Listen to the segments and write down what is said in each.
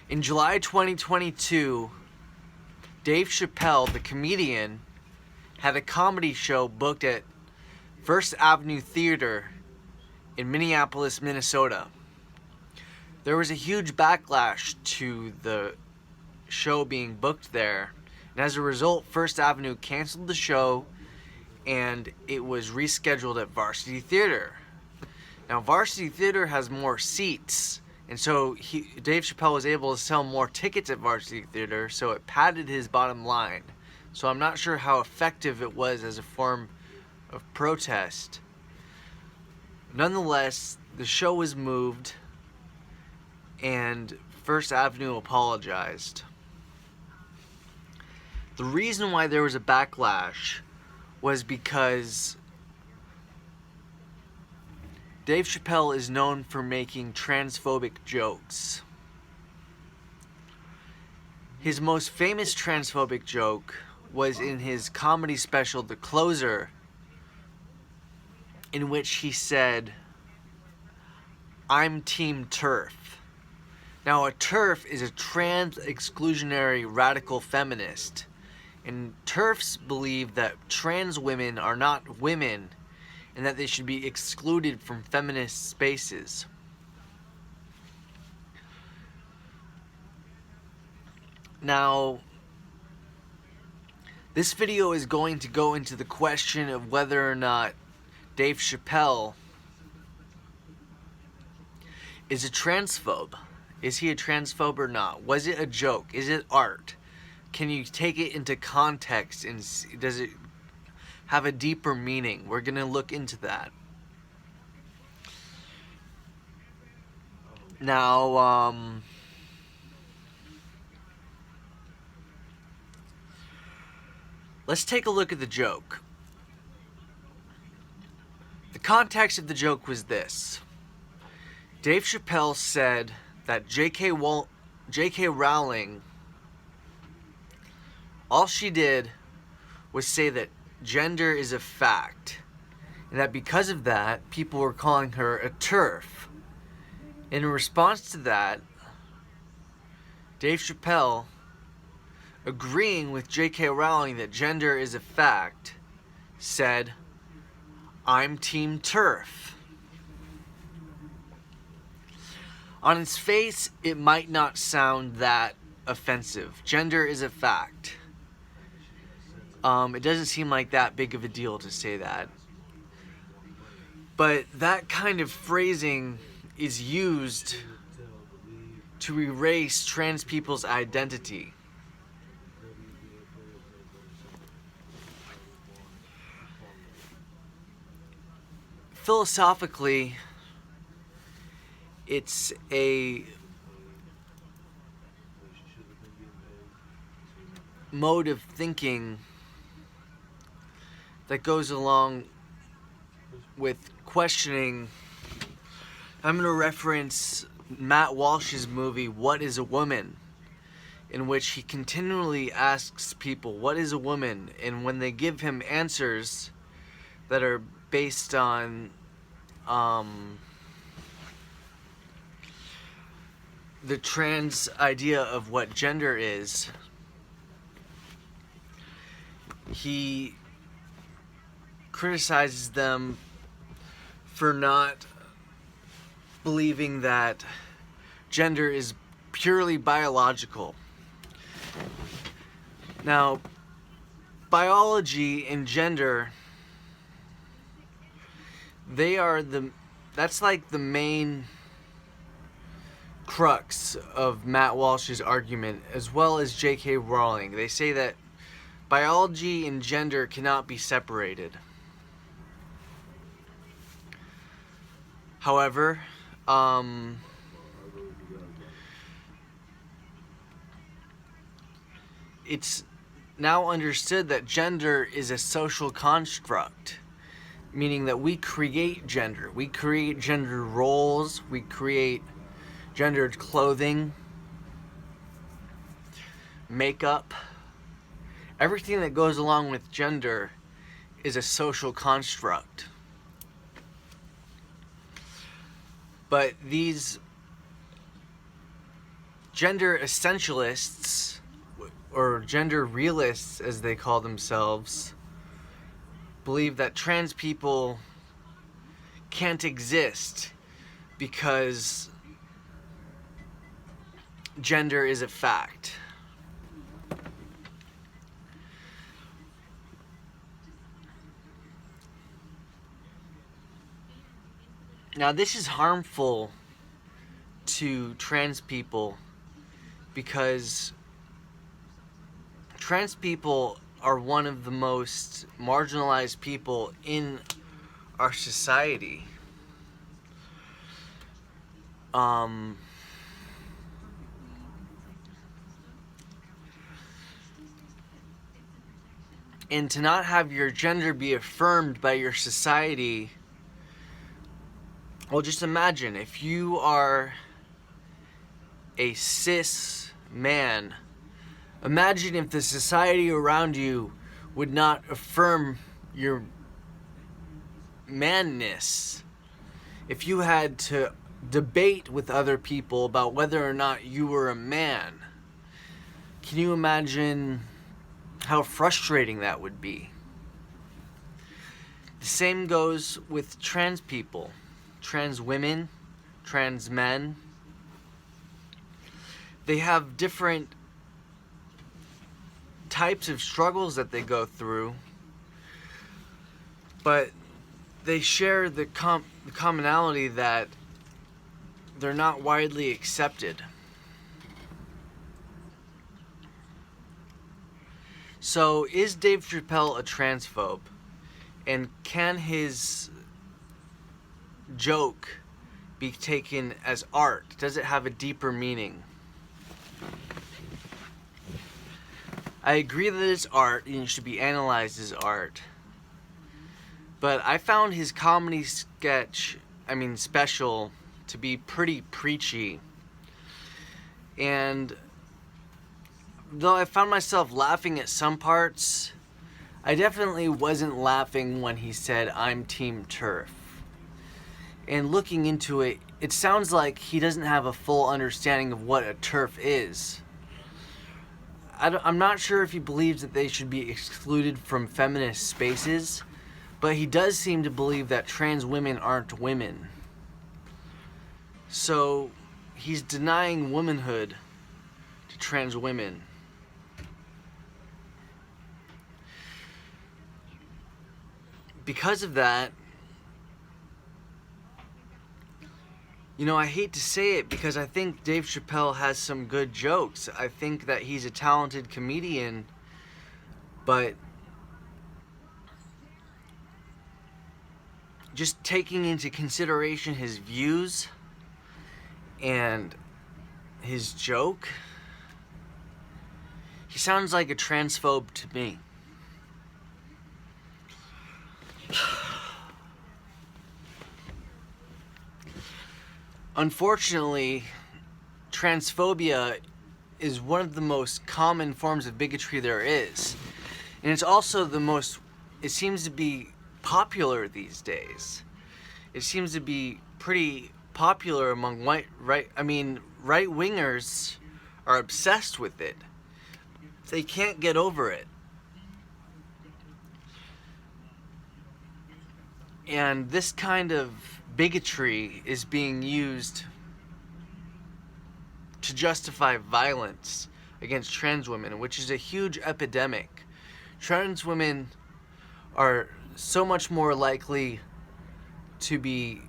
In July 2022, Dave Chapelle, the comedian, had a comedy show booked at First Avenue Theater in Minneapolis, Minnesota. There was a huge backlash to the show being booked there, and as a result, First Avenue canceled the show and it was rescheduled at Varsity Theater. Now, Varsity Theater has more seats, and so Dave Chapelle was able to sell more tickets at Varsity Theater, so it padded his bottom line. So I'm not sure how effective it was as a form of protest. Nonetheless, the show was moved, and First Avenue apologized. The reason why there was a backlash was because Dave Chapelle is known for making transphobic jokes. His most famous transphobic joke was in his comedy special, The Closer, in which he said, "I'm Team TERF." Now, a TERF is a trans-exclusionary radical feminist, and TERFs believe that trans women are not women and that they should be excluded from feminist spaces. Now, this video is going to go into the question of whether or not Dave Chapelle is a transphobe. Is he a transphobe or not? Was it a joke? Is it art? Can you take it into context and does it have a deeper meaning? We're going to look into that. Now, let's take a look at the joke. The context of the joke was this. Dave Chapelle said that J.K. Rowling, all she did was say that gender is a fact, and that because of that, people were calling her a TERF. In response to that, Dave Chapelle, agreeing with J.K. Rowling that gender is a fact, said, "I'm Team TERF." On its face, it might not sound that offensive. Gender is a fact. It doesn't seem like that big of a deal to say that. But that kind of phrasing is used to erase trans people's identity. Philosophically, it's a mode of thinking that goes along with questioning. I'm going to reference Matt Walsh's movie, What is a Woman?, in which he continually asks people, what is a woman? And when they give him answers that are based on the trans idea of what gender is, he criticizes them for not believing that gender is purely biological. Now, biology and gender, that's like the main crux of Matt Walsh's argument, as well as J.K. Rowling. They say that biology and gender cannot be separated. However, it's now understood that gender is a social construct, meaning that we create gender. We create gender roles, we create gendered clothing, makeup. Everything that goes along with gender is a social construct. But these gender essentialists, or gender realists as they call themselves, believe that trans people can't exist because gender is a fact. Now, this is harmful to trans people because trans people are one of the most marginalized people in our society. And to not have your gender be affirmed by your society, well, just imagine if you are a cis man. Imagine if the society around you would not affirm your manness. If you had to debate with other people about whether or not you were a man, can you imagine how frustrating that would be? The same goes with trans people, trans women, trans men. They have different types of struggles that they go through, but they share the commonality that they're not widely accepted. So, is Dave Chapelle a transphobe? And can his joke be taken as art? Does it have a deeper meaning? I agree that it's art and it should be analyzed as art. But I found his comedy special, to be pretty preachy. And though I found myself laughing at some parts, I definitely wasn't laughing when he said, "I'm Team TERF." And looking into it, it sounds like he doesn't have a full understanding of what a TERF is. I'm not sure if he believes that they should be excluded from feminist spaces, but he does seem to believe that trans women aren't women. So he's denying womanhood to trans women. Because of that, I hate to say it because I think Dave Chapelle has some good jokes. I think that he's a talented comedian, but just taking into consideration his views and his joke, he sounds like a transphobe to me. Unfortunately, transphobia is one of the most common forms of bigotry there is. And it's also it seems to be popular these days. It seems to be pretty popular among right-wingers are obsessed with it. They can't get over it. And this kind of bigotry is being used to justify violence against trans women, which is a huge epidemic. Trans women are so much more likely to be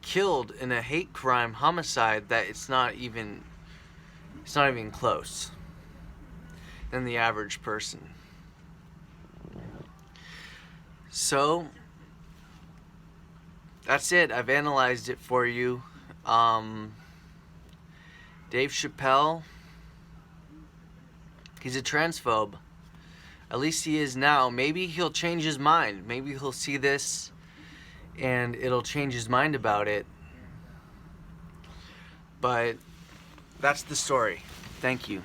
killed in a hate crime, homicide, that it's not even close than the average person. So that's it. I've analyzed it for you. Dave Chapelle, he's a transphobe. At least he is now. Maybe he'll change his mind. Maybe he'll see this and it'll change his mind about it. But that's the story. Thank you.